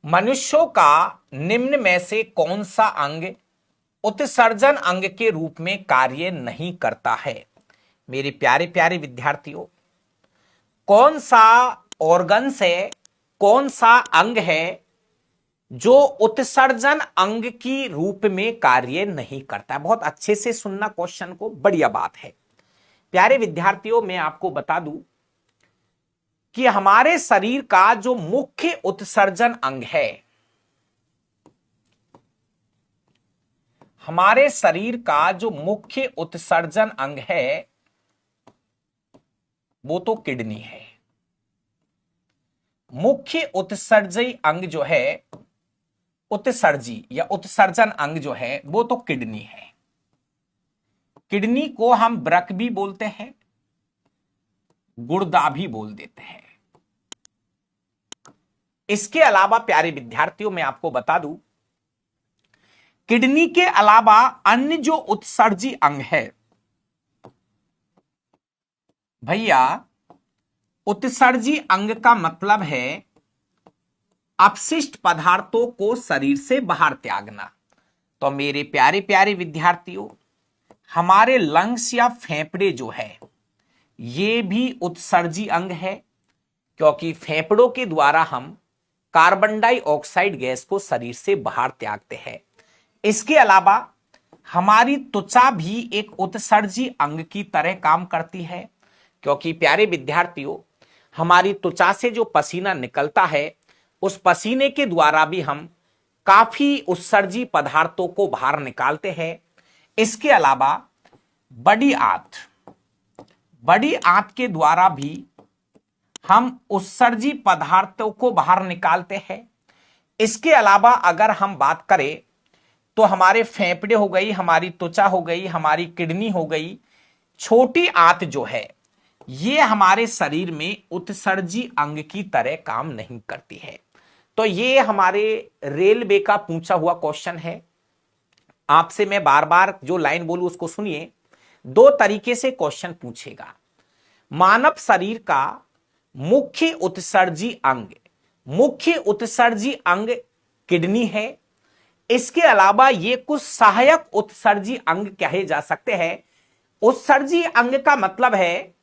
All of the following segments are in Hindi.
मनुष्यों का निम्न में से कौन सा अंग उत्सर्जन अंग के रूप में कार्य नहीं करता है? मेरे प्यारे प्यारे विद्यार्थियों, कौन सा ऑर्गन्स है, कौन सा अंग है जो उत्सर्जन अंग की रूप में कार्य नहीं करता है? बहुत अच्छे से सुनना क्वेश्चन को, बढ़िया बात है। प्यारे विद्यार्थियों, मैं आपको बता दूं कि हमारे शरीर का जो मुख्य उत्सर्जन अंग है, हमारे शरीर का जो मुख्य उत्सर्जन अंग है वो तो किडनी है। मुख्य उत्सर्जी अंग जो है, उत्सर्जी या उत्सर्जन अंग जो है वो तो किडनी है। किडनी को हम वृक्क भी बोलते हैं, गुर्दा भी बोल देते हैं। इसके अलावा प्यारे विद्यार्थियों, मैं आपको बता दूं, किडनी के अलावा अन्य जो उत्सर्जी अंग है भैया, उत्सर्जी अंग का मतलब है अपशिष्ट पदार्थों को शरीर से बाहर त्यागना। तो मेरे प्यारे प्यारे विद्यार्थियों, हमारे लंग्स या फेफड़े जो है ये भी उत्सर्जी अंग है, क्योंकि फेफड़ों के द्वारा हम कार्बन डाइऑक्साइड गैस को शरीर से बाहर त्यागते हैं। इसके अलावा हमारी त्वचा भी एक उत्सर्जी अंग की तरह काम करती है, क्योंकि प्यारे विद्यार्थियों, हमारी त्वचा से जो पसीना निकलता है उस पसीने के द्वारा भी हम काफी उत्सर्जी पदार्थों को बाहर निकालते हैं। इसके अलावा बड़ी आंत के द्वारा भी हम उत्सर्जी पदार्थों को बाहर निकालते हैं। इसके अलावा अगर हम बात करें तो हमारे फेफड़े हो गई, हमारी त्वचा हो गई, हमारी किडनी हो गई, छोटी आंत जो है ये हमारे शरीर में उत्सर्जी अंग की तरह काम नहीं करती है। तो ये हमारे रेलवे का पूछा हुआ क्वेश्चन है। आपसे मैं बार बार जो लाइन बोलूं उसको सुनिए। दो तरीके से क्वेश्चन पूछेगा। मानव शरीर का मुख्य उत्सर्जी अंग किडनी है। इसके अलावा ये कुछ सहायक उत्सर्जी अंग कहे जा सकते हैं। उत्सर्जी अंग का मतलब है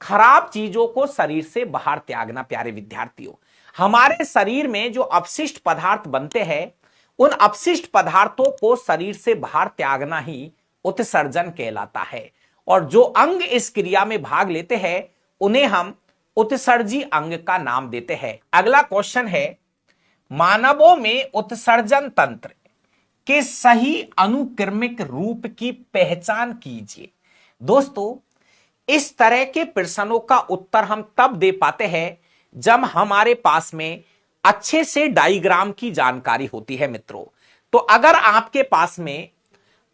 खराब चीजों को शरीर से बाहर त्यागना। प्यारे विद्यार्थियों, हमारे शरीर में जो अपशिष्ट पदार्थ बनते हैं उन अपशिष्ट पदार्थों को शरीर से बाहर त्यागना ही उत्सर्जन कहलाता है, और जो अंग इस क्रिया में भाग लेते हैं उन्हें हम उत्सर्जी अंग का नाम देते हैं। अगला क्वेश्चन है, मानवों में उत्सर्जन तंत्र के सही अनुक्रमिक रूप की पहचान कीजिए। दोस्तों, इस तरह के प्रश्नों का उत्तर हम तब दे पाते हैं जब हमारे पास में अच्छे से डायग्राम की जानकारी होती है। मित्रों, तो अगर आपके पास में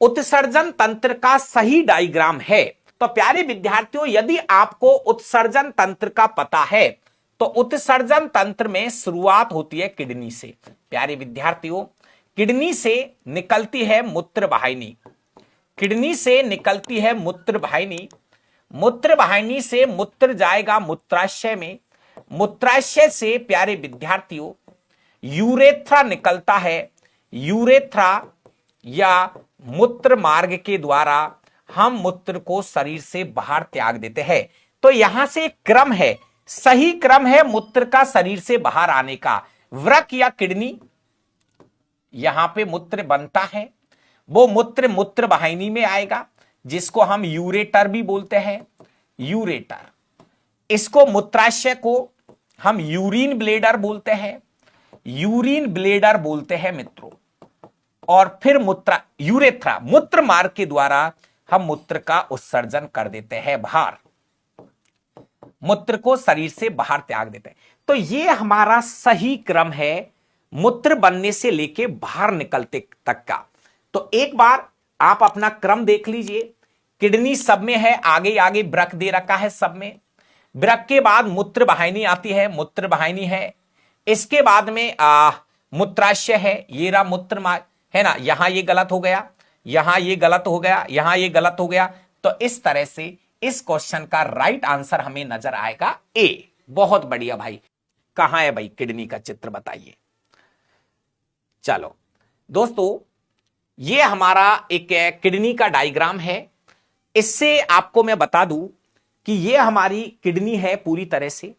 उत्सर्जन तंत्र का सही डायग्राम है तो प्यारे विद्यार्थियों, यदि आपको उत्सर्जन तंत्र का पता है तो उत्सर्जन तंत्र में शुरुआत होती है किडनी से। प्यारे विद्यार्थियों, किडनी से निकलती है मूत्र वाहिनी, किडनी से निकलती है मूत्र वाहिनी, मूत्र वाहिनी से मूत्र जाएगा मूत्राशय में, मूत्राशय से प्यारे विद्यार्थियों यूरेथ्रा निकलता है। यूरेथ्रा या मूत्र मार्ग के द्वारा हम मूत्र को शरीर से बाहर त्याग देते हैं। तो यहां से क्रम है, सही क्रम है मूत्र का शरीर से बाहर आने का। वृक्क या किडनी, यहां पे मूत्र बनता है, वो मूत्र वाहिनी में आएगा जिसको हम यूरेटर भी बोलते हैं, यूरेटर। इसको मूत्राशय को हम यूरिन ब्लेडर बोलते हैं, यूरिन ब्लेडर बोलते हैं मित्रों। और फिर यूरेथ्रा, मूत्र मार्ग के द्वारा हम मूत्र का उत्सर्जन कर देते हैं बाहर, मूत्र को शरीर से बाहर त्याग देते हैं। तो ये हमारा सही क्रम है मूत्र बनने से लेके बाहर निकलते तक का। तो एक बार आप अपना क्रम देख लीजिए। किडनी सब में है, आगे आगे वृक्क दे रखा है सब में। वृक्क के बाद मूत्र वाहिनी आती है, मूत्र वाहिनी है। इसके बाद में मूत्राशय है, ये रहा मूत्र मार्ग है ना। यहां ये गलत हो गया, यहां ये गलत हो गया, यहां ये गलत हो गया। तो इस तरह से इस क्वेश्चन का राइट आंसर हमें नजर आएगा ए। बहुत बढ़िया भाई। कहां है भाई किडनी का चित्र बताइए। चलो दोस्तों, ये हमारा एक किडनी का डायग्राम है। इससे आपको मैं बता दूं कि ये हमारी किडनी है पूरी तरह से,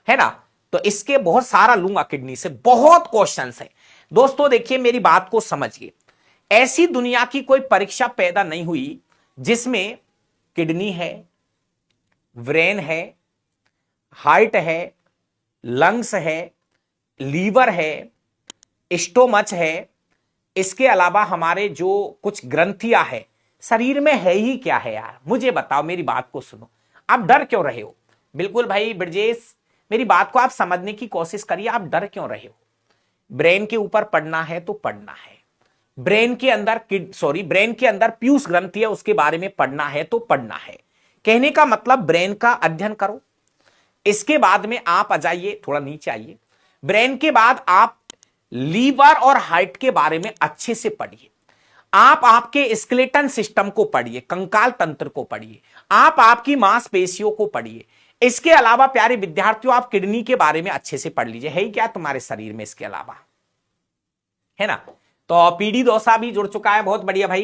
है ना। तो इसके बहुत सारा लूंगा, किडनी से बहुत क्वेश्चंस है। दोस्तों देखिए, मेरी बात को समझिए। ऐसी दुनिया की कोई परीक्षा पैदा नहीं हुई जिसमें किडनी है, ब्रेन है, हार्ट है, लंग्स है, लीवर है, स्टोमच है, इसके अलावा हमारे जो कुछ ग्रंथियां है शरीर में, है ही क्या है यार, मुझे बताओ, मेरी बात को सुनो। आप डर क्यों रहे हो? बिल्कुल भाई ब्रजेश, मेरी बात को आप समझने की कोशिश करिए। आप डर क्यों रहे हो? ब्रेन के ऊपर पढ़ना है तो पढ़ना है। ब्रेन के अंदर पीयूष ग्रंथि है, उसके बारे में पढ़ना है तो पढ़ना है। कहने का मतलब ब्रेन का अध्ययन करो। इसके बाद में आप आ जाइए, थोड़ा नीचे आइए। ब्रेन के बाद आप लीवर और हार्ट के बारे में अच्छे से पढ़िए। आप आपके स्केलेटन सिस्टम को पढ़िए, कंकाल तंत्र को पढ़िए, आप आपकी मांसपेशियों को पढ़िए। इसके अलावा प्यारे विद्यार्थियों, आप किडनी के बारे में अच्छे से पढ़ लीजिए। है ही क्या तुम्हारे शरीर में इसके अलावा, है ना। तो पीडी दोसा भी जुड़ चुका है, बहुत बढ़िया भाई।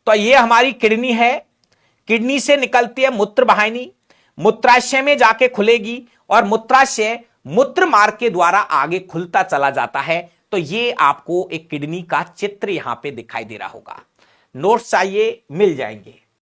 तो ये हमारी किडनी है। किडनी से निकलती है मूत्र वाहिनी, मूत्राशय में जाके खुलेगी और मूत्राशय मूत्र मार्ग के द्वारा आगे खुलता चला जाता है। तो ये आपको एक किडनी का चित्र यहां पे दिखाई दे रहा होगा। नोट्स चाहिए, मिल जाएंगे।